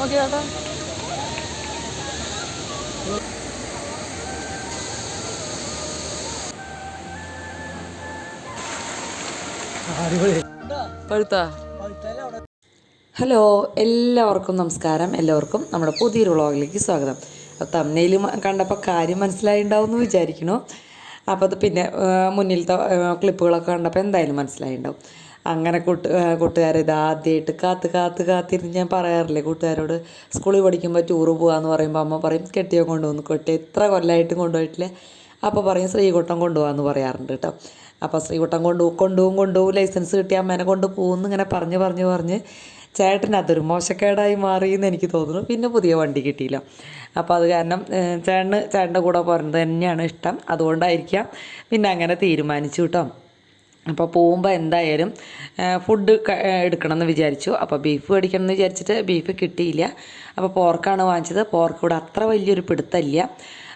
Okay ചേട്ടാ. പഴുത്താ. Hello, എല്ലാവർക്കും നമസ്കാരം. എല്ലാവർക്കും നമ്മുടെ പുതിയൊരു വ്ളോഗിലേക്ക് സ്വാഗതം. തംബ്നെയിൽ കണ്ടപ്പോൾ കാര്യം മനസ്സിലായിണ്ടാവും എന്ന് വിചാരിക്കണു. അപ്പോൾ അത് പിന്നെ മുന്നിലത്തെ ക്ലിപ്പുകളൊക്കെ കണ്ടപ്പോൾ എന്തായാലും മനസ്സിലായിണ്ടാവും. അങ്ങനെ കൂട്ടുകാർ ഇതാദ്യമായിട്ട് കാത്തിരുന്ന് ഞാൻ പറയാറില്ലേ കൂട്ടുകാരോട്, സ്കൂളിൽ പഠിക്കുമ്പോൾ ടൂറ് പോകാമെന്ന് പറയുമ്പോൾ അമ്മ പറയും കെട്ടിയോ കൊണ്ടുപോകുന്നു. കെട്ടിയോ എത്ര കൊല്ലമായിട്ടും കൊണ്ടുപോയിട്ടില്ലേ. അപ്പോൾ പറയും ശ്രീകുട്ടം കൊണ്ടുപോകാമെന്ന് പറയാറുണ്ട് കേട്ടോ. അപ്പോൾ ശ്രീകുട്ടം കൊണ്ടുപോകും ലൈസൻസ് കിട്ടിയ അമ്മേനെ കൊണ്ട് പോകുമെന്ന് ഇങ്ങനെ പറഞ്ഞ് ചേട്ടന് അതൊരു മോശക്കേടായി മാറിയെന്ന് എനിക്ക് തോന്നുന്നു. പിന്നെ പുതിയ വണ്ടി കിട്ടിയില്ല. അപ്പോൾ അത് കാരണം ചേട്ടൻ്റെ കൂടെ പോരുന്നത് തന്നെയാണ് ഇഷ്ടം. അതുകൊണ്ടായിരിക്കാം പിന്നെ അങ്ങനെ തീരുമാനിച്ചു കേട്ടോ. അപ്പോൾ പോകുമ്പോൾ എന്തായാലും ഫുഡ് എടുക്കണം എന്ന് വിചാരിച്ചു. അപ്പോൾ ബീഫ് മേടിക്കണം എന്ന് വിചാരിച്ചിട്ട് ബീഫ് കിട്ടിയില്ല. അപ്പോൾ പോർക്കാണ് വാങ്ങിച്ചത്. പോർക്ക് ഇവിടെ അത്ര വലിയൊരു പിടുത്തമില്ല.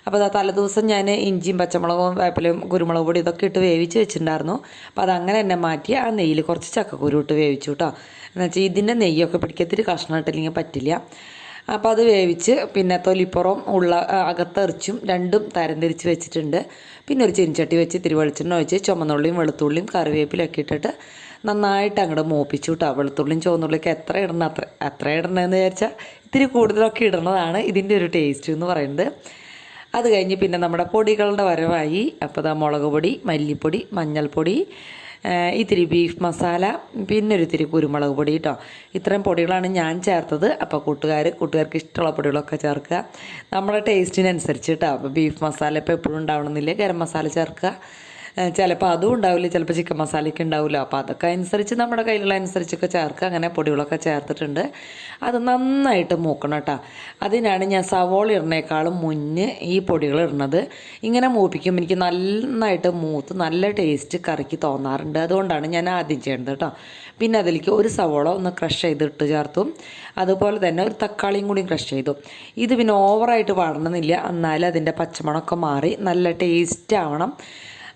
അപ്പോൾ തലേദിവസം ഞാൻ ഇഞ്ചിയും പച്ചമുളകും വേപ്പിലയും കുരുമുളക് പൊടി ഇതൊക്കെ ഇട്ട് വേവിച്ച് വെച്ചിട്ടുണ്ടായിരുന്നു. അപ്പോൾ അതങ്ങനെ തന്നെ മാറ്റി ആ നെയ്യിൽ കുറച്ച് ചക്കക്കുരു ഇട്ട് വേവിച്ചു കേട്ടോ. എന്നുവെച്ചാൽ ഇതിൻ്റെ നെയ്യൊക്കെ പിടിക്കത്തിരി കഷ്ണം ഇട്ടില്ലെങ്കിൽ പറ്റില്ല. അപ്പോൾ അത് വേവിച്ച് പിന്നെ തൊലിപ്പുറം അകത്തെറിച്ചും രണ്ടും തരംതിരിച്ച് വെച്ചിട്ടുണ്ട്. പിന്നെ ഒരു ചീനിച്ചട്ടി വെച്ച് ഇത്തിരി വെളിച്ചെണ്ണ ഒഴിച്ച് ചുമന്നുള്ളിയും വെളുത്തുള്ളിയും കറിവേപ്പിലൊക്കെ ഇട്ടിട്ട് നന്നായിട്ട് അങ്ങോട്ട് മൂപ്പിച്ചു കേട്ടോ. വെളുത്തുള്ളിയും ചുവന്നുള്ളിയൊക്കെ എത്ര ഇടണമെന്ന് വിചാരിച്ചാൽ ഇത്തിരി കൂടുതലൊക്കെ ഇടണതാണ് ഇതിൻ്റെ ഒരു ടേസ്റ്റ് എന്ന് പറയുന്നത്. അത് കഴിഞ്ഞ് പിന്നെ നമ്മുടെ പൊടികളുടെ വരവായി. അപ്പോൾ മുളക് പൊടി, മല്ലിപ്പൊടി, മഞ്ഞൾപ്പൊടി, ഇത്തിരി ബീഫ് മസാല, പിന്നെ ഒരു ഇത്തിരി കുരുമുളക് പൊടി കേട്ടോ. ഇത്രയും പൊടികളാണ് ഞാൻ ചേർത്തത്. അപ്പോൾ കൂട്ടുകാർക്ക് ഇഷ്ടമുള്ള പൊടികളൊക്കെ ചേർക്കുക, നമ്മുടെ ടേസ്റ്റിനനുസരിച്ച് കേട്ടോ. അപ്പോൾ ബീഫ് മസാല ഇപ്പോൾ എപ്പോഴും ഉണ്ടാവണമെന്നില്ല, ഗരം മസാല ചേർക്കുക. ചിലപ്പോൾ അതും ഉണ്ടാവില്ല, ചിലപ്പോൾ ചിക്കൻ മസാലയൊക്കെ ഉണ്ടാവില്ല. അപ്പോൾ അതൊക്കെ അനുസരിച്ച് നമ്മുടെ കയ്യിലുള്ള അനുസരിച്ചൊക്കെ ചേർക്കുക. അങ്ങനെ പൊടികളൊക്കെ ചേർത്തിട്ടുണ്ട്. അത് നന്നായിട്ട് മൂക്കണം കേട്ടോ. അതിനാണ് ഞാൻ സവോള ഇടുന്നേക്കാളും മുന്നേ ഈ പൊടികൾ ഇടുന്നത്. ഇങ്ങനെ മൂപ്പിക്കുമ്പോൾ എനിക്ക് നന്നായിട്ട് മൂത്ത് നല്ല ടേസ്റ്റ് കറിക്ക് തോന്നാറുണ്ട്. അതുകൊണ്ടാണ് ഞാൻ ആദ്യം ചെയ്യുന്നത് കേട്ടോ. പിന്നെ അതിലേക്ക് ഒരു സവോള ഒന്ന് ക്രഷ് ചെയ്തിട്ട് ചേർത്തു. അതുപോലെ തന്നെ ഒരു തക്കാളിയും കൂടി ക്രഷ് ചെയ്തു. ഇത് പിന്നെ ഓവറായിട്ട് വാടണമെന്നില്ല, എന്നാലും അതിൻ്റെ പച്ചമണമൊക്കെ മാറി നല്ല ടേസ്റ്റ് ആവണം.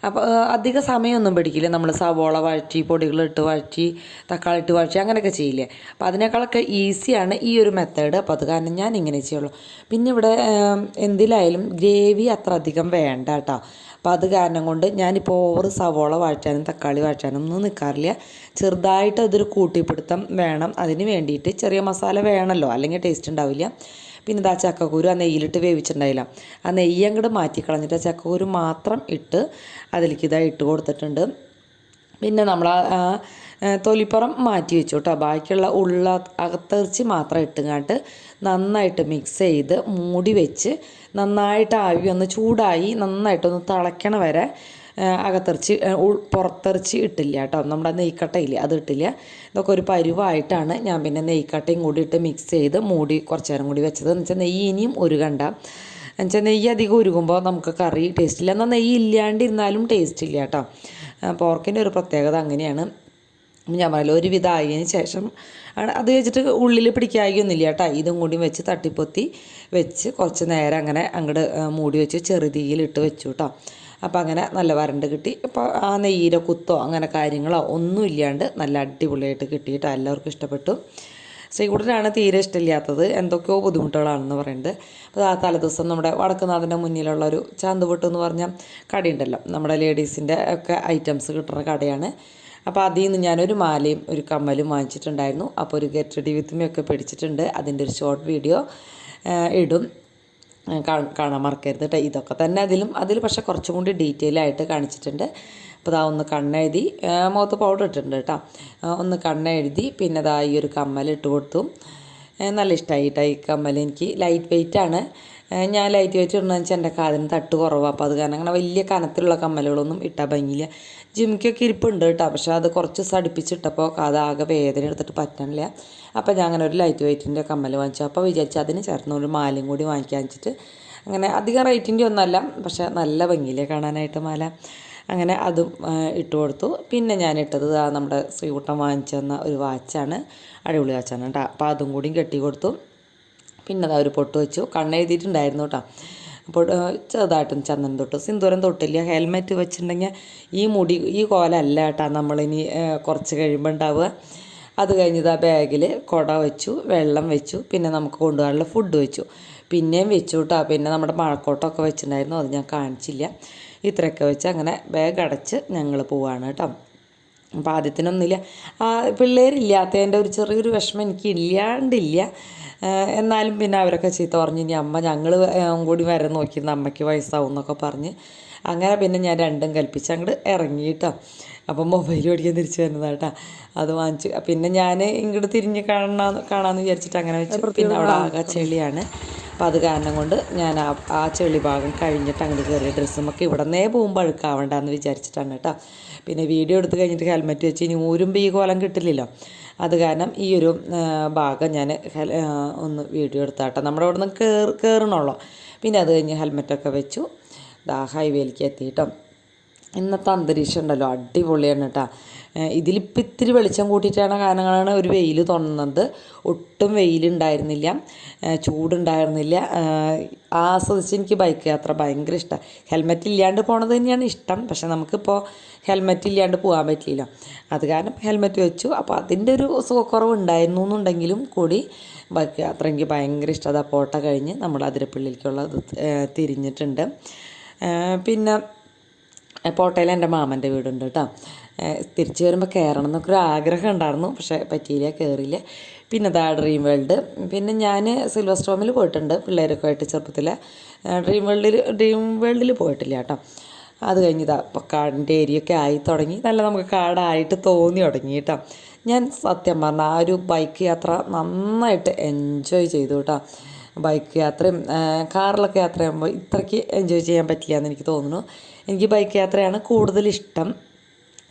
അപ്പോൾ അധിക സമയമൊന്നും പിടിക്കില്ല. നമ്മൾ സവോള വഴറ്റി പൊടികളിട്ട് വഴറ്റി തക്കാളി ഇട്ട് വഴറ്റി അങ്ങനെയൊക്കെ ചെയ്യില്ലേ. അപ്പോൾ അതിനേക്കാളൊക്കെ ഈസിയാണ് ഈ ഒരു മെത്തേഡ്. അപ്പോൾ അത് കാരണം ഞാൻ ഇങ്ങനെ ചെയ്യുള്ളൂ. പിന്നെ ഇവിടെ എന്തിലായാലും ഗ്രേവി അത്ര അധികം വേണ്ട കേട്ടോ. അപ്പോൾ അത് കാരണം കൊണ്ട് ഞാനിപ്പോൾ ഓവർ സവോള വഴറ്റാനും തക്കാളി വഴറ്റാനും ഒന്നും നിൽക്കാറില്ല. ചെറുതായിട്ട് അതൊരു കൂട്ടിപ്പിടുത്തം വേണം. അതിന് വേണ്ടിയിട്ട് ചെറിയ മസാല വേണമല്ലോ, അല്ലെങ്കിൽ ടേസ്റ്റ് ഉണ്ടാവില്ല. പിന്നെ ഇതാ ചക്കക്കുരു ആ നെയ്യിലിട്ട് വേവിച്ചിട്ടുണ്ടായില്ല. ആ നെയ്യ് അങ്ങോട്ട് മാറ്റിക്കളഞ്ഞിട്ട് ചക്കക്കുരു മാത്രം ഇട്ട് അതിലേക്ക് ഇട്ട് കൊടുത്തിട്ടുണ്ട്. പിന്നെ നമ്മൾ ആ തൊലിപ്പുറം മാറ്റി വെച്ചു കേട്ടോ. ബാക്കിയുള്ള അകത്തെറിച്ച് മാത്രം ഇട്ടുങ്ങാട്ട് നന്നായിട്ട് മിക്സ് ചെയ്ത് മൂടി വെച്ച് നന്നായിട്ട് ആവി ഒന്ന് ചൂടായി നന്നായിട്ടൊന്ന് തിളയ്ക്കണ വരെ അകത്തെറിച്ച് പുറത്തെറിച്ച് ഇട്ടില്ല കേട്ടോ. നമ്മുടെ നെയ്ക്കട്ടയില്ലേ അത് ഇട്ടില്ല. ഇതൊക്കെ ഒരു പരുവായിട്ടാണ് ഞാൻ പിന്നെ നെയ്ക്കട്ടയും കൂടി ഇട്ട് മിക്സ് ചെയ്ത് മൂടി കുറച്ച് നേരം കൂടി വെച്ചത്. എന്ന് വെച്ചാൽ നെയ്യ് ഇനിയും ഉരുകണ്ട. എന്നുവെച്ചാൽ നെയ്യ് അധികം ഉരുകുമ്പോൾ നമുക്ക് കറി ടേസ്റ്റ് ഇല്ല. എന്നാൽ നെയ്യ് ഇല്ലാണ്ടിരുന്നാലും ടേസ്റ്റ് ഇല്ല കേട്ടോ. പോർക്കിൻ്റെ ഒരു പ്രത്യേകത അങ്ങനെയാണ്. ഞാൻ പറയല്ലോ ഒരുവിധം ആയതിന് ശേഷം അത് വെച്ചിട്ട് ഉള്ളിൽ പിടിക്കായൊന്നുമില്ല കേട്ടോ. ഇതും കൂടി വെച്ച് തട്ടിപ്പൊത്തി വെച്ച് കുറച്ച് നേരം അങ്ങനെ അങ്ങോട്ട് മൂടി വെച്ച് ചെറുതീയിലിട്ട് വെച്ചു കേട്ടോ. അപ്പോൾ അങ്ങനെ നല്ല വരണ്ട് കിട്ടി. അപ്പോൾ ആ നെയ്യിലെ കുത്തോ അങ്ങനെ കാര്യങ്ങളോ ഒന്നും ഇല്ലാണ്ട് നല്ല അടിപൊളിയായിട്ട് കിട്ടിയിട്ട് എല്ലാവർക്കും ഇഷ്ടപ്പെട്ടു. ശ്രീകുട്ടനാണ് തീരെ ഇഷ്ടമില്ലാത്തത്, എന്തൊക്കെയോ ബുദ്ധിമുട്ടുകളാണെന്ന് പറയുന്നത്. അപ്പോൾ ആ തലേദിവസം നമ്മുടെ വടക്കുന്നാഥൻ്റെ മുന്നിലുള്ള ഒരു ചാന്തുപൊട്ട് എന്ന് പറഞ്ഞ കടയുണ്ടല്ലോ, നമ്മുടെ ലേഡീസിൻ്റെ ഒക്കെ ഐറ്റംസ് കിട്ടുന്ന കടയാണ്. അപ്പോൾ അതിൽ നിന്ന് ഞാനൊരു മാലയും ഒരു കമ്മലും വാങ്ങിച്ചിട്ടുണ്ടായിരുന്നു. അപ്പോൾ ഒരു ഗെറ്റ് റെഡി വിത്ത് മീ ഒക്കെ പിടിച്ചിട്ടുണ്ട്. അതിൻ്റെ ഒരു ഷോർട്ട് വീഡിയോ ഇടും, കാണാൻ മറക്കരുത് കേട്ടോ. ഇതൊക്കെ തന്നെ അതിൽ പക്ഷേ കുറച്ചും കൂടി ഡീറ്റെയിൽ ആയിട്ട് കാണിച്ചിട്ടുണ്ട്. അപ്പോൾ ഒന്ന് കണ്ണെഴുതി മുഖത്ത് പൗഡർ ഇട്ടിട്ടുണ്ട് കേട്ടോ. ഒന്ന് കണ്ണെഴുതി പിന്നെ ഈ ഒരു കമ്മൽ ഇട്ട് കൊടുത്തു. നല്ല ഇഷ്ടമായി കേട്ടോ ഈ കമ്മൽ. എനിക്ക് ലൈറ്റ് വെയ്റ്റാണ്. ഞാൻ ലൈറ്റ് വെയിറ്റ് ഇടണമെന്ന് വെച്ചാൽ എൻ്റെ കാതിന് തട്ട് കുറവാണ്. അപ്പോൾ അത് കാരണം അങ്ങനെ വലിയ കനത്തിലുള്ള കമ്മലുകളൊന്നും ഇട്ടാൽ ഭംഗിയില്ല. ജിമിക്കൊക്കെ ഇരിപ്പുണ്ട് കേട്ടോ, പക്ഷേ അത് കുറച്ച് ദിവസം അടുപ്പിച്ചിട്ടപ്പോൾ കാതാകെ വേദന എടുത്തിട്ട് പറ്റണില്ല. അപ്പോൾ ഞാൻ അങ്ങനെ ഒരു ലൈറ്റ് വെയ്റ്റിൻ്റെ കമ്മൽ വാങ്ങിച്ചു. അപ്പോൾ വിചാരിച്ചു അതിന് ചേർന്ന് ഒരു മാലയും കൂടി വാങ്ങിക്കാൻ വെച്ചിട്ട്, അങ്ങനെ അധികം റേറ്റിൻ്റെ ഒന്നല്ല, പക്ഷേ നല്ല ഭംഗിയില്ലേ കാണാനായിട്ട് മാല. അങ്ങനെ അതും ഇട്ട് കൊടുത്തു. പിന്നെ ഞാൻ ഇട്ടത് നമ്മുടെ ശ്രീകുട്ടൻ വാങ്ങിച്ചു തന്ന ഒരു വാച്ചാണ്, അടിപൊളി വാച്ചാണ് കേട്ടോ. അപ്പോൾ അതും കൂടിയും കെട്ടി കൊടുത്തു. പിന്നെ ഒരു പൊട്ട് വെച്ചു. കണ്ണെഴുതിയിട്ടുണ്ടായിരുന്നു കേട്ടോ. അപ്പോൾ ചെറുതായിട്ടും ചന്ദനം തൊട്ട് സിന്ദൂരം തൊട്ടില്ല. ഹെൽമെറ്റ് വെച്ചിട്ടുണ്ടെങ്കിൽ ഈ കോലല്ല കേട്ടോ നമ്മളിനി കുറച്ച് കഴിയുമ്പോൾ ഉണ്ടാവുക. അത് കഴിഞ്ഞത് ആ ബാഗിൽ കുട വെച്ചു, വെള്ളം വെച്ചു, പിന്നെ നമുക്ക് കൊണ്ടുപോകാനുള്ള ഫുഡ് വെച്ചു, പിന്നെയും വെച്ചു കേട്ടോ. പിന്നെ നമ്മുടെ മഴക്കോട്ടൊക്കെ വെച്ചിട്ടുണ്ടായിരുന്നു, അത് ഞാൻ കാണിച്ചില്ല. ഇത്രയൊക്കെ വെച്ച് അങ്ങനെ ബാഗ് അടച്ച് ഞങ്ങൾ പോവാണ് കേട്ടോ. അപ്പോൾ ആദ്യത്തിനൊന്നുമില്ല, പിള്ളേരില്ലാത്തതിൻ്റെ ഒരു ചെറിയൊരു വിഷമം എനിക്ക് ഇല്ലാണ്ടില്ല. എന്നാലും പിന്നെ അവരൊക്കെ ചീത്ത പറഞ്ഞു, ഇനി അമ്മ ഞങ്ങൾ കൂടി വരാൻ നോക്കിയിരുന്നു, അമ്മയ്ക്ക് വയസ്സാവും എന്നൊക്കെ പറഞ്ഞ് അങ്ങനെ പിന്നെ ഞാൻ രണ്ടും കൽപ്പിച്ച് അങ്ങോട്ട് ഇറങ്ങിയിട്ടോ. അപ്പം മൊബൈൽ മേടിക്കാൻ തിരിച്ച് വരുന്നതാണ് കേട്ടോ. അത് വാങ്ങിച്ച് പിന്നെ ഞാൻ ഇങ്ങോട്ട് തിരിഞ്ഞ് കാണാമെന്ന് വിചാരിച്ചിട്ട് അങ്ങനെ വെച്ചു. പിന്നെ അവിടെ ആകെ ചെളിയാണ്. അപ്പോൾ അത് കാരണം കൊണ്ട് ഞാൻ ആ ചെളി ഭാഗം കഴിഞ്ഞിട്ട് അങ്ങോട്ട് കയറിയ ഡ്രസ്സുമൊക്കെ ഇവിടെ നിന്നേ പോകുമ്പോൾ അഴുക്കാവണ്ടെന്ന് വിചാരിച്ചിട്ടാണ് കേട്ടോ. പിന്നെ വീഡിയോ എടുത്ത് കഴിഞ്ഞിട്ട് ഹെൽമെറ്റ് വെച്ച് ഇനി ഊരുമ്പോൾ ഈ കോലം കിട്ടില്ലല്ലോ. അത് കാരണം ഈ ഒരു ഭാഗം ഞാൻ ഒന്ന് വീഡിയോ എടുത്താട്ടോ. നമ്മുടെ അവിടെ നിന്ന് കയറണുള്ളൂ. പിന്നെ അത് കഴിഞ്ഞ് ഹെൽമെറ്റൊക്കെ വെച്ചു ഹൈവേയിലേക്ക് എത്തിയിട്ടോ. ഇന്നത്തെ അന്തരീക്ഷം ഉണ്ടല്ലോ അടിപൊളിയാണ് കേട്ടോ. ഇതിലിപ്പോൾ ഇത്തിരി വെളിച്ചം കൂട്ടിയിട്ടാണ് കാരണങ്ങളാണ് ഒരു വെയിൽ തോന്നുന്നത്. ഒട്ടും വെയിലുണ്ടായിരുന്നില്ല, ചൂടുണ്ടായിരുന്നില്ല. ആസ്വദിച്ച് എനിക്ക് ബൈക്ക് യാത്ര ഭയങ്കര ഇഷ്ടമാണ്. ഹെൽമെറ്റ് ഇല്ലാണ്ട് പോണത് തന്നെയാണ് ഇഷ്ടം, പക്ഷെ നമുക്കിപ്പോൾ ഹെൽമെറ്റ് ഇല്ലാണ്ട് പോകാൻ പറ്റിയില്ല. അത് കാരണം ഹെൽമെറ്റ് വെച്ചു. അപ്പോൾ അതിൻ്റെ ഒരു സുഖക്കുറവ് ഉണ്ടായിരുന്നു എന്നുണ്ടെങ്കിലും കൂടി ബൈക്ക് യാത്ര എനിക്ക് ഭയങ്കര ഇഷ്ടം. അത് പോട്ട കഴിഞ്ഞ് നമ്മൾ അതിരപ്പള്ളിയിലേക്കുള്ളത് തിരിഞ്ഞിട്ടുണ്ട്. പിന്നെ പോട്ടയിൽ എൻ്റെ മാമൻ്റെ വീടുണ്ട് കേട്ടോ. തിരിച്ച് വരുമ്പോൾ കയറണം എന്നൊക്കെ ഒരു ആഗ്രഹം ഉണ്ടായിരുന്നു, പക്ഷേ പറ്റിയില്ല, കയറിയില്ല. പിന്നെ ദാ ഡ്രീം വേൾഡ്. പിന്നെ ഞാൻ സിൽവർ സ്റ്റോമിൽ പോയിട്ടുണ്ട് പിള്ളേരൊക്കെ ആയിട്ട് ചെറുപ്പത്തിൽ. ഡ്രീം വേൾഡിൽ പോയിട്ടില്ല കേട്ടോ. അത് കഴിഞ്ഞിതാ ഇപ്പോൾ കാടിൻ്റെ ഏരിയൊക്കെ ആയി തുടങ്ങി, നല്ല നമുക്ക് കാടായിട്ട് തോന്നി തുടങ്ങി കേട്ടോ. ഞാൻ സത്യം പറഞ്ഞാൽ ആ ഒരു ബൈക്ക് യാത്ര നന്നായിട്ട് എൻജോയ് ചെയ്തു കേട്ടോ. ബൈക്ക് യാത്രയും കാറിലൊക്കെ യാത്ര ചെയ്യുമ്പോൾ ഇത്രയ്ക്ക് എൻജോയ് ചെയ്യാൻ പറ്റില്ല എന്ന് എനിക്ക് തോന്നുന്നു. എനിക്ക് ബൈക്ക് യാത്രയാണ് കൂടുതൽ ഇഷ്ടം.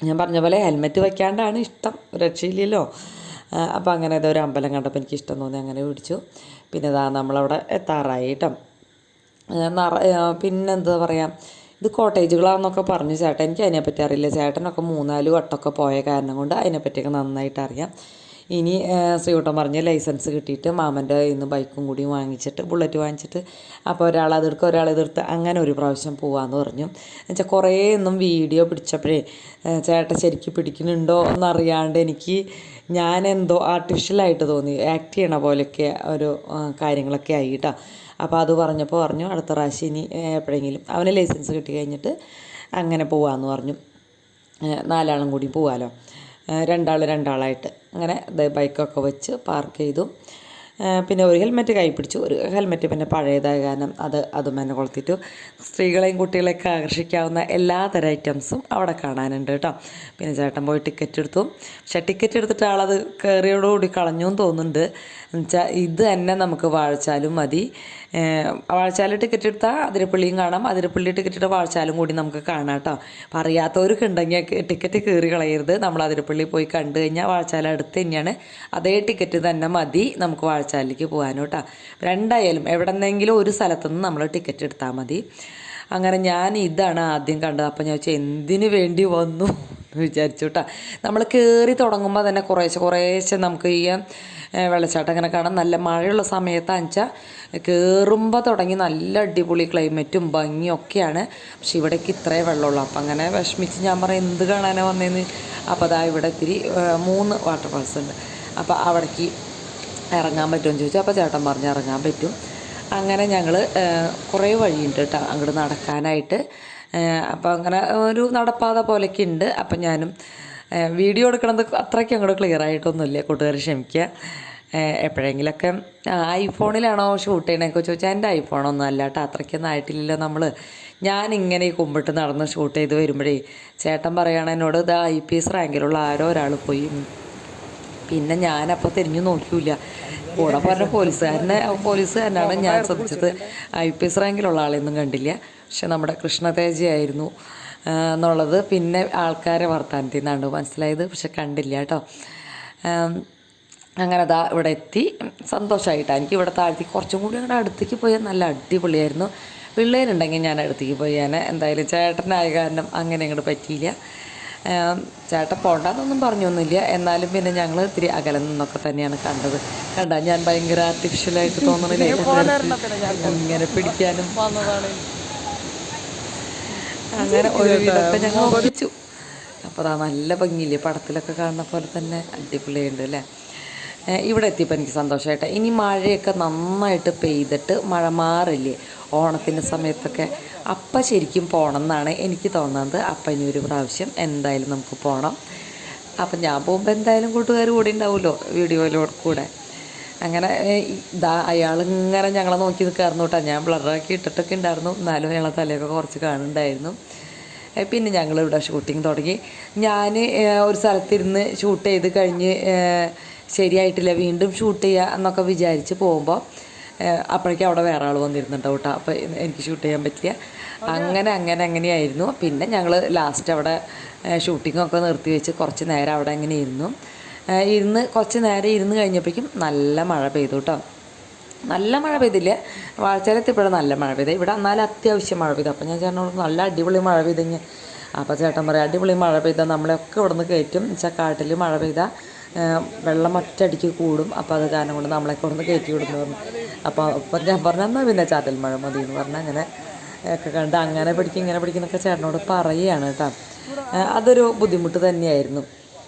ഞാൻ പറഞ്ഞ പോലെ ഹെൽമെറ്റ് വയ്ക്കാണ്ടാണ് ഇഷ്ടം, രക്ഷയില്ലല്ലോ. അപ്പോൾ അങ്ങനെ ഒരു അമ്പലം കണ്ടപ്പോൾ എനിക്ക് ഇഷ്ടം തോന്നി, അങ്ങനെ പിടിച്ചു. പിന്നെ ഇതാ നമ്മളവിടെ എത്താറായി കേട്ടോ. പിന്നെന്താ പറയുക, ഇത് കോട്ടേജുകളാണെന്നൊക്കെ പറഞ്ഞു ചേട്ടൻ. എനിക്ക് അതിനെപ്പറ്റി അറിയില്ല. ചേട്ടനൊക്കെ 3-4 വട്ടമൊക്കെ പോയ കാരണം കൊണ്ട് അതിനെപ്പറ്റിയൊക്കെ നന്നായിട്ട് അറിയാം. ഇനി ശ്രീകുട്ടൻ പറഞ്ഞ് ലൈസൻസ് കിട്ടിയിട്ട് മാമൻ്റെ ഇന്ന് ബൈക്കും കൂടി വാങ്ങിച്ചിട്ട്, ബുള്ളറ്റ് വാങ്ങിച്ചിട്ട്, അപ്പോൾ ഒരാളെതിർക്കുക ഒരാളെതിർത്ത് അങ്ങനെ ഒരു പ്രാവശ്യം പോകാമെന്ന് പറഞ്ഞു. എന്നുവെച്ചാൽ കുറേ ഒന്നും വീഡിയോ പിടിച്ചപ്പോഴേ ചേട്ടൻ ശരിക്കും പിടിക്കുന്നുണ്ടോ എന്നറിയാണ്ട് എനിക്ക് ഞാനെന്തോ ആർട്ടിഫിഷ്യലായിട്ട് തോന്നി, ആക്ട് ചെയ്യണ പോലെയൊക്കെ ഒരു കാര്യങ്ങളൊക്കെ ആയി കേട്ടോ. അപ്പോൾ അത് പറഞ്ഞപ്പോൾ പറഞ്ഞു അടുത്ത പ്രാവശ്യം ഇനി എപ്പോഴെങ്കിലും അവന് ലൈസൻസ് കിട്ടി കഴിഞ്ഞിട്ട് അങ്ങനെ പോകാമെന്ന് പറഞ്ഞു. 4 ആളും കൂടി പോകാമല്ലോ, രണ്ടാളായിട്ട്. അങ്ങനെ ബൈക്കൊക്കെ വെച്ച് പാർക്ക് ചെയ്തു. പിന്നെ ഒരു ഹെൽമെറ്റ് കൈ പിടിച്ചു. ഒരു ഹെൽമെറ്റ് പിന്നെ പഴയതായ കാരണം അതും തന്നെ കൊളുത്തിട്ടു. സ്ത്രീകളെയും കുട്ടികളെയൊക്കെ ആകർഷിക്കാവുന്ന എല്ലാ തരം ഐറ്റംസും അവിടെ കാണാനുണ്ട് കേട്ടോ. പിന്നെ ചേട്ടൻ പോയി ടിക്കറ്റ് എടുത്തു. പക്ഷേ ടിക്കറ്റ് എടുത്തിട്ട് ആളത് കയറിയോടുകൂടി കളഞ്ഞു എന്ന് തോന്നുന്നുണ്ട്. എന്നുവെച്ചാൽ ഇത് തന്നെ നമുക്ക് വാഴച്ചാലും മതി. വാഴച്ചാൽ ടിക്കറ്റ് എടുത്താൽ അതിരപ്പള്ളിയും കാണാം, അതിരപ്പള്ളി ടിക്കറ്റ് എടുത്താൽ വാഴച്ചാലും കൂടി നമുക്ക് കാണാം കേട്ടോ. അപ്പോൾ അറിയാത്തവർക്ക് ഉണ്ടെങ്കിൽ ടിക്കറ്റ് കയറി കളയരുത്. നമ്മൾ അതിരപ്പള്ളി പോയി കണ്ടു കഴിഞ്ഞാൽ വാഴച്ചാൽ അടുത്ത് തന്നെയാണ്. അതേ ടിക്കറ്റ് തന്നെ മതി നമുക്ക് വാഴച്ചാലിലേക്ക് പോകാനും കേട്ടോ. രണ്ടായാലും എവിടെന്നെങ്കിലും ഒരു സ്ഥലത്തുനിന്ന് നമ്മൾ ടിക്കറ്റ് എടുത്താൽ മതി. അങ്ങനെ ഞാൻ ഇതാണ് ആദ്യം കണ്ടത്. അപ്പോൾ ഞാൻ വെച്ചാൽ എന്തിനു വേണ്ടി വന്നു എന്ന് വിചാരിച്ചു കേട്ടോ. നമ്മൾ കയറി തുടങ്ങുമ്പോൾ തന്നെ കുറേശ്ശെ നമുക്ക് ഈ വെള്ളച്ചാട്ടം ഇങ്ങനെ കാണാം. നല്ല മഴയുള്ള സമയത്താണെന്ന് വെച്ചാൽ കയറുമ്പോൾ തുടങ്ങി നല്ല അടിപൊളി ക്ലൈമറ്റും ഭംഗിയും ഒക്കെയാണ്. പക്ഷെ ഇവിടേക്ക് ഇത്രേ വെള്ളമുള്ളൂ. അപ്പം അങ്ങനെ വിഷമിച്ച് ഞാൻ പറയാം എന്ത് കാണാനാണ് വന്നതെന്ന്. അപ്പോൾ അതാ ഇവിടെ ഇത്തിരി 3 വാട്ടർഫാൾസ് ഉണ്ട്. അപ്പോൾ അവിടേക്ക് ഇറങ്ങാൻ പറ്റുമെന്ന് ചോദിച്ചു. അപ്പോൾ ചേട്ടൻ പറഞ്ഞു ഇറങ്ങാൻ പറ്റും. അങ്ങനെ ഞങ്ങൾ കുറേ വഴിയുണ്ട് കേട്ടോ അങ്ങോട്ട് നടക്കാനായിട്ട്. അപ്പോൾ അങ്ങനെ ഒരു നടപ്പാത പോലെയൊക്കെ ഉണ്ട്. അപ്പം ഞാനും വീഡിയോ എടുക്കണത് അത്രയ്ക്ക് അങ്ങോട്ട് ക്ലിയർ ആയിട്ടൊന്നുമില്ല, കൂട്ടുകാർ ക്ഷമിക്കുക. എപ്പോഴെങ്കിലൊക്കെ ഐഫോണിലാണോ ഷൂട്ട് ചെയ്യണതൊക്കെ ചോദിച്ചാൽ എൻ്റെ ഐഫോണൊന്നും അല്ല കേട്ടോ, അത്രയ്ക്കൊന്നും ആയിട്ടില്ലല്ലോ നമ്മൾ. ഞാനിങ്ങനെ ഈ കുമ്പിട്ട് നടന്ന് ഷൂട്ട് ചെയ്ത് വരുമ്പോഴേ ചേട്ടൻ പറയുകയാണ് എന്നോട് ഇത് IPS റാങ്കിലുള്ള ആരോ ഒരാൾ പോയി. പിന്നെ ഞാനപ്പോൾ തിരിഞ്ഞു നോക്കിയില്ല. കൂടെ പറഞ്ഞ പോലീസുകാരനാണ് ഞാൻ ശ്രദ്ധിച്ചത്. IPS റാങ്കിലുള്ള ആളെയൊന്നും കണ്ടില്ല. പക്ഷെ നമ്മുടെ കൃഷ്ണതേജയായിരുന്നു എന്നുള്ളത് പിന്നെ ആൾക്കാരെ വർത്താനത്തിൽ നിന്നാണ് മനസ്സിലായത്. പക്ഷെ കണ്ടില്ല കേട്ടോ. അങ്ങനെ അതാ ഇവിടെ എത്തി. സന്തോഷമായിട്ടാണ് എനിക്ക്. ഇവിടെ താഴ്ത്തി കുറച്ചും കൂടി അങ്ങോട്ട് അടുത്തേക്ക് പോയാൽ നല്ല അടിപൊളിയായിരുന്നു. പിള്ളേരുണ്ടെങ്കിൽ ഞാൻ അടുത്തേക്ക് പോയാൽ എന്തായാലും ചേട്ടനായ കാരണം അങ്ങനെ അങ്ങോട്ട് പറ്റിയില്ല. ചേട്ടൻ പോണ്ടെന്നൊന്നും പറഞ്ഞൊന്നുമില്ല. എന്നാലും പിന്നെ ഞങ്ങൾ ഇത്തിരി അകലെ നിന്നൊക്കെ തന്നെയാണ് കണ്ടത്. ഞാൻ ഭയങ്കര ആർട്ടിഫിഷ്യലായിട്ട് തോന്നണില്ലേ ഇങ്ങനെ പിടിക്കാനും അങ്ങനെ ഒരു ഇതൊക്കെ ഞങ്ങൾ ഒപ്പിച്ചു. അപ്പോൾ അതാ നല്ല ഭംഗിയില്ലേ, പടത്തിലൊക്കെ കാണുന്ന പോലെ തന്നെ അടിപൊളിയുണ്ട് അല്ലേ. ഇവിടെ എത്തിയപ്പോൾ എനിക്ക് സന്തോഷമായിട്ട്. ഇനി മഴയൊക്കെ നന്നായിട്ട് പെയ്തിട്ട് മഴ മാറില്ലേ ഓണത്തിൻ്റെ സമയത്തൊക്കെ, അപ്പം ശരിക്കും പോകണം എന്നാണ് എനിക്ക് തോന്നുന്നത്. അപ്പം ഇനി ഒരു പ്രാവശ്യം എന്തായാലും നമുക്ക് പോകണം. അപ്പം ഞാൻ പോകുമ്പോൾ എന്തായാലും കൂട്ടുകാർ കൂടെ ഉണ്ടാവുമല്ലോ വീഡിയോയിലൂടെ കൂടെ. അങ്ങനെ ഇതാ അയാളിങ്ങനെ ഞങ്ങളെ നോക്കി നിൽക്കായിരുന്നു കേട്ടോ. ഞാൻ ബ്ലറാക്കി ഇട്ടിട്ടൊക്കെ ഉണ്ടായിരുന്നു, എന്നാലും അയാളെ തലയൊക്കെ കുറച്ച് കാണുന്നുണ്ടായിരുന്നു. പിന്നെ ഞങ്ങളിവിടെ ഷൂട്ടിങ് തുടങ്ങി. ഞാൻ ഒരു സ്ഥലത്തിരുന്ന് ഷൂട്ട് ചെയ്ത് കഴിഞ്ഞ് ശരിയായിട്ടില്ല, വീണ്ടും ഷൂട്ട് ചെയ്യുക എന്നൊക്കെ വിചാരിച്ച് പോകുമ്പോൾ അപ്പോഴേക്കും അവിടെ വേറെ ആൾ വന്നിരുന്നുണ്ടാവും കേട്ടോ. അപ്പോൾ എനിക്ക് ഷൂട്ട് ചെയ്യാൻ പറ്റില്ല. അങ്ങനെയായിരുന്നു. പിന്നെ ഞങ്ങൾ ലാസ്റ്റ് അവിടെ ഷൂട്ടിങ്ങൊക്കെ നിർത്തി വെച്ച് കുറച്ച് നേരം അവിടെ അങ്ങനെ ഇരുന്ന് കുറച്ച് നേരം ഇരുന്ന് കഴിഞ്ഞപ്പോഴേക്കും നല്ല മഴ പെയ്തു കേട്ടോ. നല്ല മഴ പെയ്തില്ല, വാഴച്ചാലെത്തിയപ്പോഴും നല്ല മഴ പെയ്തത്. ഇവിടെ എന്നാലും അത്യാവശ്യം മഴ പെയ്തു. അപ്പോൾ ഞാൻ ചേട്ടനോട് നല്ല അടിപൊളി മഴ പെയ്തെങ്കിൽ, അപ്പോൾ ചേട്ടൻ പറയാം അടിപൊളി മഴ പെയ്താൽ നമ്മളെയൊക്കെ ഇവിടെ നിന്ന് കയറ്റും. വെച്ചാൽ കാട്ടിൽ മഴ പെയ്താൽ വെള്ളം ഒറ്റയടിക്ക് കൂടും, അപ്പോൾ അത് കാരണം കൊണ്ട് നമ്മളെയൊക്കെ ഇവിടെ നിന്ന് കയറ്റി വിടുന്നു പറഞ്ഞു. അപ്പോൾ ഞാൻ പറഞ്ഞു എന്നാൽ പിന്നെ ചാറ്റൽ മഴ മതി എന്ന് പറഞ്ഞാൽ അങ്ങനെ ഒക്കെ കണ്ട് അങ്ങനെ പിടിക്കും ഇങ്ങനെ പിടിക്കുന്നൊക്കെ ചേട്ടനോട് പറയുകയാണ് കേട്ടോ. അതൊരു ബുദ്ധിമുട്ട് തന്നെയായിരുന്നു.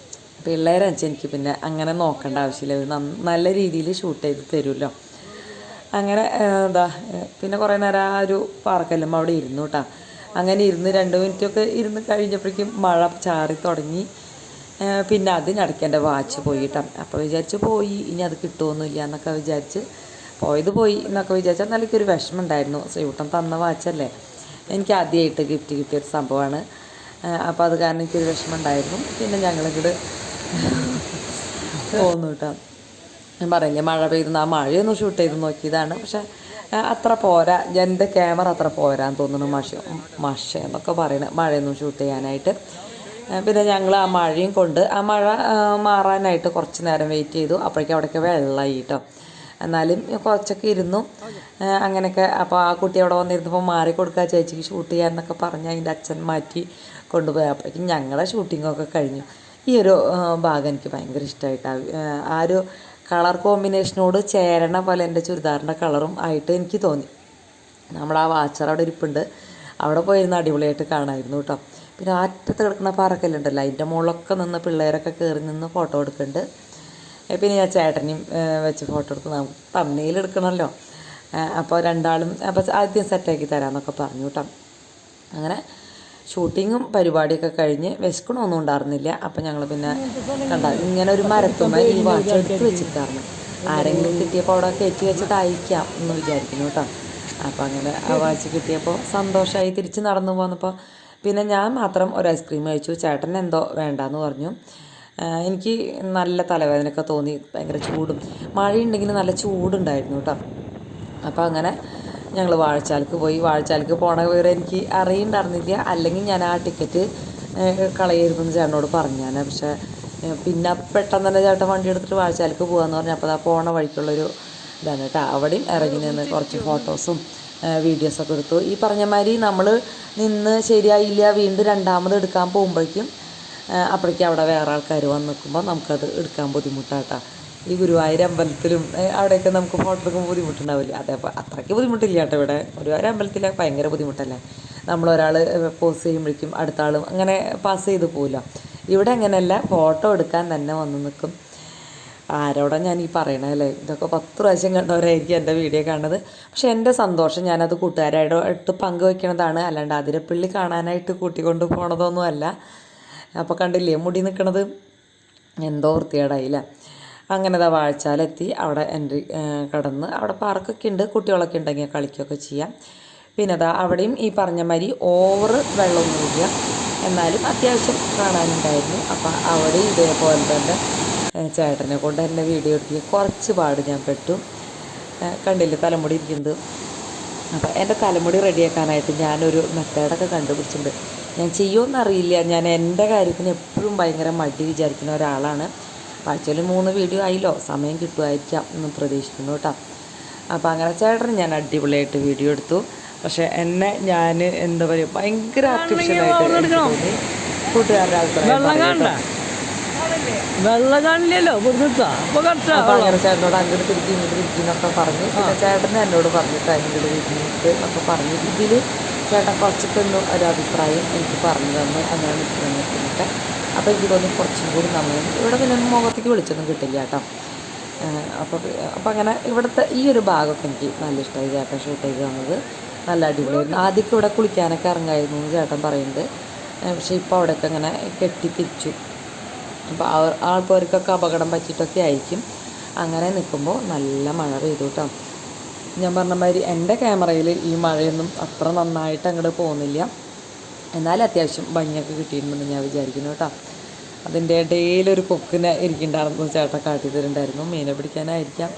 പിള്ളേരെ വെച്ചാൽ എനിക്ക് പിന്നെ അങ്ങനെ നോക്കേണ്ട ആവശ്യമില്ല, നല്ല രീതിയിൽ ഷൂട്ട് ചെയ്ത് തരുമല്ലോ. അങ്ങനെ പിന്നെ കുറേ നേരം ആ ഒരു പാറക്കല്ലും അവിടെ ഇരുന്നു കേട്ടോ. അങ്ങനെ ഇരുന്ന് 2 മിനിറ്റൊക്കെ ഇരുന്ന് കഴിഞ്ഞപ്പോഴേക്കും മഴ ചാറി തുടങ്ങി. പിന്നെ അതിനിടയ്ക്ക് എൻ്റെ വാച്ച് പോയി കേട്ടോ. അപ്പോൾ വിചാരിച്ച് പോയി ഇനി അത് കിട്ടുമൊന്നുമില്ല എന്നൊക്കെ വിചാരിച്ച് പോയി എന്നൊക്കെ വിചാരിച്ചാൽ നല്ലൊരു വിഷമം ഉണ്ടായിരുന്നു. ശ്രീകുട്ടൻ തന്ന വാച്ചല്ലേ, എനിക്ക് ആദ്യമായിട്ട് ഗിഫ്റ്റ് കിട്ടിയൊരു സംഭവമാണ്. അപ്പോൾ അത് കാരണം എനിക്കൊരു വിഷമം ഉണ്ടായിരുന്നു. പിന്നെ ഞങ്ങളിങ്ങോട്ട് പോന്നു കേട്ടോ. ഞാൻ പറയില്ലേ മഴ പെയ്യുന്ന ആ മഴയൊന്ന് ഷൂട്ട് ചെയ്ത് നോക്കിയതാണ്. പക്ഷേ അത്ര പോരാ, എൻ്റെ ക്യാമറ അത്ര പോരാന്ന് തോന്നുന്നു. മഷ എന്നൊക്കെ പറയണ മഴയൊന്നും ഷൂട്ട് ചെയ്യാനായിട്ട്. പിന്നെ ഞങ്ങൾ ആ മഴയും കൊണ്ട് ആ മഴ മാറാനായിട്ട് കുറച്ച് നേരം വെയിറ്റ് ചെയ്തു. അപ്പോഴേക്കും അവിടെയൊക്കെ വെള്ളമായി കേട്ടോ. എന്നാലും കുറച്ചൊക്കെ ഇരുന്നു അങ്ങനെയൊക്കെ. അപ്പോൾ ആ കുട്ടി അവിടെ വന്നിരുന്നപ്പോൾ മാറി കൊടുക്കുക ചേച്ചിക്ക് ഷൂട്ട് ചെയ്യാമെന്നൊക്കെ പറഞ്ഞ് അതിൻ്റെ അച്ഛൻ മാറ്റി കൊണ്ടുപോയി. അപ്പോഴേക്കും ഞങ്ങളുടെ ഷൂട്ടിങ്ങൊക്കെ കഴിഞ്ഞു. ഈ ഒരു ഭാഗം എനിക്ക് ഭയങ്കര ഇഷ്ടമായിട്ടാണ്. ആ ഒരു കളർ കോമ്പിനേഷനോട് ചേരണ പോലെ എൻ്റെ ചുരിദാറിൻ്റെ കളറും ആയിട്ട് എനിക്ക് തോന്നി. നമ്മുടെ ആ വാച്ചർ അവിടെ ഇരിപ്പുണ്ട്, അവിടെ പോയിരുന്ന അടിപൊളിയായിട്ട് കാണാമായിരുന്നു കേട്ടോ. പിന്നെ അറ്റത്ത് കിടക്കുന്ന പാറക്കല്ലുണ്ടല്ലോ, അതിൻ്റെ മുകളിലൊക്കെ നിന്ന് പിള്ളേരൊക്കെ കയറി നിന്ന് ഫോട്ടോ എടുക്കുന്നുണ്ട്. പിന്നെ ഞാൻ ചേട്ടനെയും വെച്ച് ഫോട്ടോ എടുത്ത് നമുക്ക് തമ്മനയിൽ എടുക്കണമല്ലോ. അപ്പോൾ രണ്ടാളും അപ്പോൾ ആദ്യം സെറ്റാക്കി തരാമെന്നൊക്കെ പറഞ്ഞു കേട്ടോ. അങ്ങനെ ഷൂട്ടിങ്ങും പരിപാടിയൊക്കെ കഴിഞ്ഞ് വിശക്കണമൊന്നും ഉണ്ടായിരുന്നില്ല. അപ്പം ഞങ്ങൾ പിന്നെ ഇങ്ങനെ ഒരു മരത്തുമ്മ ഈ വാച്ച് എടുത്ത് വെച്ചിട്ടായിരുന്നു. ആരെങ്കിലും കിട്ടിയപ്പോൾ അവിടെ കയറ്റി വെച്ചിട്ടായിരിക്കാം എന്ന് വിചാരിക്കുന്നു കേട്ടോ. അപ്പോൾ അങ്ങനെ ആ വാച്ച് കിട്ടിയപ്പോൾ സന്തോഷമായി. തിരിച്ച് നടന്നു പോന്നപ്പോൾ പിന്നെ ഞാൻ മാത്രം ഒരു ഐസ്ക്രീം കഴിച്ചു. ചേട്ടൻ എന്തോ വേണ്ടാന്ന് പറഞ്ഞു. എനിക്ക് നല്ല തലവേദനയൊക്കെ തോന്നി, ഭയങ്കര ചൂടും മഴയുണ്ടെങ്കിൽ നല്ല ചൂടുണ്ടായിരുന്നു കേട്ടോ. അപ്പോൾ അങ്ങനെ ഞങ്ങൾ വാഴച്ചാലിക്ക് പോയി. വാഴച്ചാലിക്ക് പോണ വിവരം എനിക്ക് അറിയണ്ടായിരുന്നില്ല, അല്ലെങ്കിൽ ഞാൻ ആ ടിക്കറ്റ് കളയരുതെന്ന് ചേട്ടനോട് പറഞ്ഞാണ്. പക്ഷേ പിന്നെ പെട്ടെന്ന് തന്നെ ചേട്ടൻ വണ്ടി എടുത്തിട്ട് വാഴച്ചാലിക്ക് പോകാമെന്ന് പറഞ്ഞു. അപ്പോൾ ആ പോണ വഴിക്കുള്ളൊരു ഇതാണ് കേട്ടോ. അവിടെയും ഇറങ്ങി നിന്ന് കുറച്ച് ഫോട്ടോസും വീഡിയോസൊക്കെ എടുത്തു. ഈ പറഞ്ഞ മാതിരി നമ്മൾ നിന്ന് ശരിയായില്ല, വീണ്ടും രണ്ടാമത് എടുക്കാൻ പോകുമ്പോഴേക്കും അപ്പോഴേക്കും അവിടെ വേറെ ആൾക്കാർ വന്ന് നിൽക്കുമ്പോൾ നമുക്കത് എടുക്കാൻ ബുദ്ധിമുട്ടാട്ടോ. ഈ ഗുരുവായൂർ അമ്പലത്തിലും അവിടെയൊക്കെ നമുക്ക് ഫോട്ടോ എടുക്കുമ്പോൾ ബുദ്ധിമുട്ടുണ്ടാവില്ല. അതേപോലെ അത്രയ്ക്ക് ബുദ്ധിമുട്ടില്ല കേട്ടോ. ഇവിടെ ഗുരുവായൂർ അമ്പലത്തിലെ ഭയങ്കര ബുദ്ധിമുട്ടല്ലേ, നമ്മളൊരാൾ പോസ് ചെയ്യുമ്പോഴേക്കും അടുത്ത ആളും അങ്ങനെ പാസ് ചെയ്ത് പോകില്ല. ഇവിടെ അങ്ങനെയല്ല, ഫോട്ടോ എടുക്കാൻ തന്നെ വന്ന് നിൽക്കും. ആരോടാ ഞാൻ ഈ പറയണല്ലേ, ഇതൊക്കെ 10 പ്രാവശ്യം കണ്ടവരായിരിക്കും എൻ്റെ വീഡിയോ കാണുന്നത്. പക്ഷേ എൻ്റെ സന്തോഷം ഞാനത് കൂട്ടുകാരായിട്ട് പങ്കുവയ്ക്കണതാണ്, അല്ലാണ്ട് അതിരപ്പള്ളി കാണാനായിട്ട് കൂട്ടിക്കൊണ്ട് പോണതൊന്നും അല്ല. അപ്പോൾ കണ്ടില്ലേ മുടി നിൽക്കണത്, എന്തോ വൃത്തികേടായില്ല. അങ്ങനെ അതാ വാഴച്ചാലെത്തി. അവിടെ എൻട്രി കടന്ന് അവിടെ പാർക്കൊക്കെ ഉണ്ട്, കുട്ടികളൊക്കെ ഉണ്ടെങ്കിൽ കളിക്കുകയൊക്കെ ചെയ്യാം. പിന്നെ അതാ അവിടെയും ഈ പറഞ്ഞ മാതിരി ഓവർ വെള്ളമൊന്നുമില്ല, എന്നാലും അത്യാവശ്യം കാണാനുണ്ടായിരുന്നു. അപ്പം അവിടെ ഇതേപോലെ തന്നെ ചേട്ടനെ കൊണ്ട് എന്നെ വീഡിയോ എടുക്കുക കുറച്ച് പാട് ഞാൻ പെട്ടു. കണ്ടില്ലേ തലമുടി ഇരിക്കുന്നത്. അപ്പോൾ എൻ്റെ തലമുടി റെഡിയാക്കാനായിട്ട് ഞാനൊരു മെത്തേഡൊക്കെ കണ്ടുപിടിച്ചിട്ടുണ്ട്. ഞാൻ ചെയ്യുമെന്നറിയില്ല, ഞാൻ എൻ്റെ കാര്യത്തിന് എപ്പോഴും ഭയങ്കര മടി വിചാരിക്കുന്ന ഒരാളാണ്. ആഴ്ചയിൽ 3 വീഡിയോ ആയില്ലോ, സമയം കിട്ടുമായിരിക്കാം എന്ന് പ്രതീക്ഷിക്കുന്നു കേട്ടോ. അപ്പോൾ അങ്ങനെ ചേട്ടന് ഞാൻ അടിപൊളിയായിട്ട് വീഡിയോ എടുത്തു. പക്ഷേ എന്നെ ഞാൻ എന്താ പറയുക ഭയങ്കര ആർട്ടിഫിഷ്യലായിട്ട് തോന്നി. കൂട്ടുകാരുടെ അഭിപ്രായം വെള്ളം കാണില്ലല്ലോ. അങ്ങനെ ചേട്ടനോട് അങ്ങോട്ട് തിരിക്കി ഇങ്ങോട്ട് തിരിക്കുന്നൊക്കെ പറഞ്ഞ്, പിന്നെ ചേട്ടന് എന്നോട് പറഞ്ഞിട്ട് അങ്ങോട്ട് തിരിഞ്ഞിട്ട് എന്നൊക്കെ പറഞ്ഞ് ഇതിൽ ചേട്ടൻ കുറച്ചൊക്കെ ഒന്ന് ഒരു അഭിപ്രായം എനിക്ക് പറഞ്ഞു തന്നു അങ്ങനെ നിൽക്കുന്നൊക്കെ. അപ്പോൾ എനിക്ക് തോന്നി കുറച്ചും കൂടി നന്നായി. ഇവിടെ പിന്നെ മുഖത്തേക്ക് വിളിച്ചൊന്നും കിട്ടില്ല കേട്ടോ. അപ്പോൾ അങ്ങനെ ഇവിടുത്തെ ഈ ഒരു ഭാഗമൊക്കെ എനിക്ക് നല്ല ഇഷ്ടമായി. ചേട്ടൻ ഷൂട്ട് ചെയ്ത് തന്നത് നല്ല അടിപൊളിയായിരുന്നു. ആദ്യമൊക്കെ ഇവിടെ കുളിക്കാനൊക്കെ ഇറങ്ങായിരുന്നു എന്ന് ചേട്ടൻ പറയുന്നുണ്ട്. പക്ഷേ ഇപ്പോൾ അവിടെയൊക്കെ അങ്ങനെ കെട്ടിത്തിരിച്ചു. അപ്പോൾ ആൾക്കാർക്കൊക്കെ അപകടം പറ്റിയിട്ടൊക്കെ ആയിരിക്കും. അങ്ങനെ നിൽക്കുമ്പോൾ നല്ല മഴ പെയ്തു കേട്ടോ. ഞാൻ പറഞ്ഞ മാതിരി എൻ്റെ ക്യാമറയിൽ ഈ മഴയൊന്നും അത്ര നന്നായിട്ട് അങ്ങോട്ട് പോകുന്നില്ല. എന്നാലും അത്യാവശ്യം ഭംഗിയൊക്കെ കിട്ടിയിട്ടുണ്ടെന്ന് ഞാൻ വിചാരിക്കുന്നു കേട്ടോ. അതിൻ്റെ ഇടയിലൊരു കൊക്കിനെ ഇരിക്കുന്നുണ്ടായിരുന്നു ചേട്ടൻ കാട്ടി തരുന്നുണ്ടായിരുന്നു. മീനെ പിടിക്കാനായിരിക്കാം.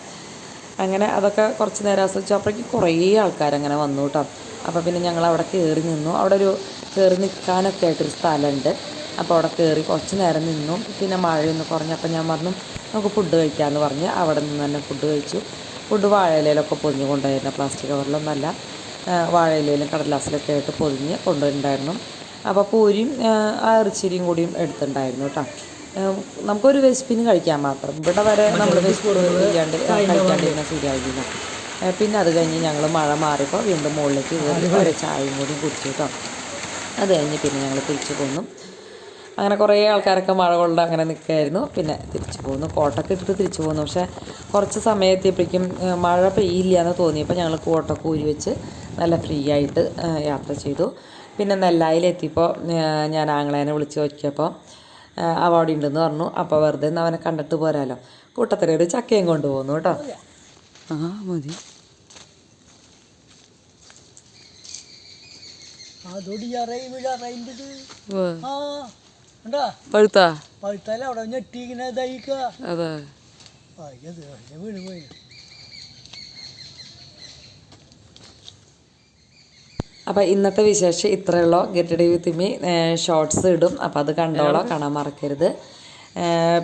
അങ്ങനെ അതൊക്കെ കുറച്ച് നേരം ആസ്വദിച്ചു. അപ്പോഴേക്ക് കുറേ ആൾക്കാരങ്ങനെ വന്നു കേട്ടോ. അപ്പോൾ പിന്നെ ഞങ്ങൾ അവിടെ കയറി നിന്നു. അവിടെ ഒരു കയറി നിൽക്കാനൊക്കെ ആയിട്ടൊരു സ്ഥലമുണ്ട്. അപ്പോൾ അവിടെ കയറി കുറച്ച് നേരം നിന്നു. പിന്നെ മഴയൊന്ന് കുറഞ്ഞപ്പോൾ ഞാൻ പറഞ്ഞു നമുക്ക് ഫുഡ് കഴിക്കാമെന്ന് പറഞ്ഞ് അവിടെ നിന്ന് തന്നെ ഫുഡ് കഴിച്ചു. ഫുഡ് വാഴയിലയിലൊക്കെ പൊതിഞ്ഞ് കൊണ്ടുപോയിരുന്നു. പ്ലാസ്റ്റിക് കവറിലൊന്നല്ല, വാഴയിലയിലും കടലാസിലൊക്കെ ആയിട്ട് പൊതിഞ്ഞ് കൊണ്ടുപോയിട്ടുണ്ടായിരുന്നു. അപ്പോൾ പൂരിയും ആ ഇറച്ചിരിയും കൂടിയും എടുത്തിട്ടുണ്ടായിരുന്നു കേട്ടോ. നമുക്കൊരു വിശപ്പിന് കഴിക്കാൻ മാത്രം. ഇവിടെ വരെ നമ്മൾ വിശപ്പ് കഴിക്കാണ്ടിരുന്ന ശരിയാവില്ല. പിന്നെ അത് കഴിഞ്ഞ് ഞങ്ങൾ മഴ മാറിയപ്പോൾ വീണ്ടും മുകളിലേക്ക് കയറി ഒരു ചായയും കൂടി കുടിച്ചു കേട്ടോ. അത് കഴിഞ്ഞ് പിന്നെ ഞങ്ങൾ തിരിച്ചു പോന്നു. അങ്ങനെ കുറേ ആൾക്കാരൊക്കെ മഴ കൊണ്ട് അങ്ങനെ നിൽക്കുകയായിരുന്നു. പിന്നെ തിരിച്ചു പോന്നു, കോട്ടൊക്കെ ഇട്ടിട്ട് തിരിച്ചു പോന്നു. പക്ഷേ കുറച്ച് സമയത്തെപ്പോഴേക്കും മഴ പെയ്യില്ല എന്ന് തോന്നിയപ്പോൾ ഞങ്ങൾ കോട്ടൊക്കെ ഊരി വെച്ച് നല്ല ഫ്രീ ആയിട്ട് യാത്ര ചെയ്തു. പിന്നെ നെല്ലായിലെത്തിയപ്പോൾ ഞാൻ ആങ്ങളേനെ വിളിച്ച് നോക്കിയപ്പോൾ അവ അവിടെ ഉണ്ടെന്ന് പറഞ്ഞു. അപ്പോൾ വെറുതെ ഒന്ന് അവനെ കണ്ടിട്ട് പോരാലോ, കൂട്ടത്തിലൊരു ചക്കയും കൊണ്ടുപോകുന്നു കേട്ടോ. മതി. പഴുത്താ പഴുത്താല അവിടെ ഞെട്ടിങ്ങനെ ഇതായിക്കുക. അതെ. വീണ് പോയി. അപ്പോൾ ഇന്നത്തെ വിശേഷം ഇത്രയുള്ളൂ. Get ready with me shorts ഇടും, അപ്പോൾ അത് കണ്ടോളോ, കാണാൻ മറക്കരുത്.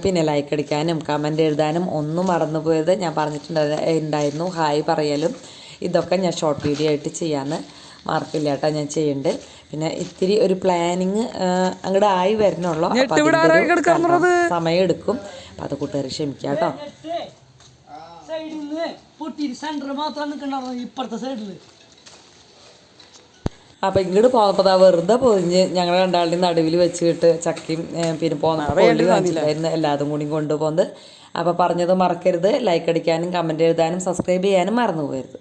പിന്നെ ലൈക്ക് അടിക്കാനും കമൻറ്റ് എഴുതാനും ഒന്നും മറന്നുപോയത് ഞാൻ പറഞ്ഞിട്ടുണ്ടായിരുന്നു. ഹായ് പറയലും ഇതൊക്കെ ഞാൻ ഷോർട്ട് വീഡിയോ ആയിട്ട് ചെയ്യാമെന്ന് മറക്കില്ല കേട്ടോ, ഞാൻ ചെയ്യുന്നുണ്ട്. പിന്നെ ഇത്തിരി ഒരു പ്ലാനിങ് അങ്ങോട്ട് ആയി വരണുള്ളൂ. സമയം എടുക്കും. അപ്പം അത് കൂട്ടുകാർ ക്ഷമിക്കാം കേട്ടോ. സൈഡിൽ നിന്ന് പൊട്ടിയിട്ട് സെന്റർ മാത്രം നിൽക്കണ്ടായിരുന്നു ഇപ്പുറത്തെ സൈഡിൽ. അപ്പം ഇങ്ങോട്ട് പോന്നപ്പോൾ വെറുതെ പൊതിഞ്ഞ് ഞങ്ങൾ രണ്ടാളുടെയും നടുവിൽ വെച്ചിട്ട് ചക്കയും പിന്നെ വാങ്ങിച്ചിട്ടായിരുന്നു എല്ലാതും കൂടി കൊണ്ടുപോകുന്നത്. അപ്പോൾ പറഞ്ഞത് മറക്കരുത്. ലൈക്ക് അടിക്കാനും കമൻറ്റ് എഴുതാനും സബ്സ്ക്രൈബ് ചെയ്യാനും മറന്നു പോകരുത്.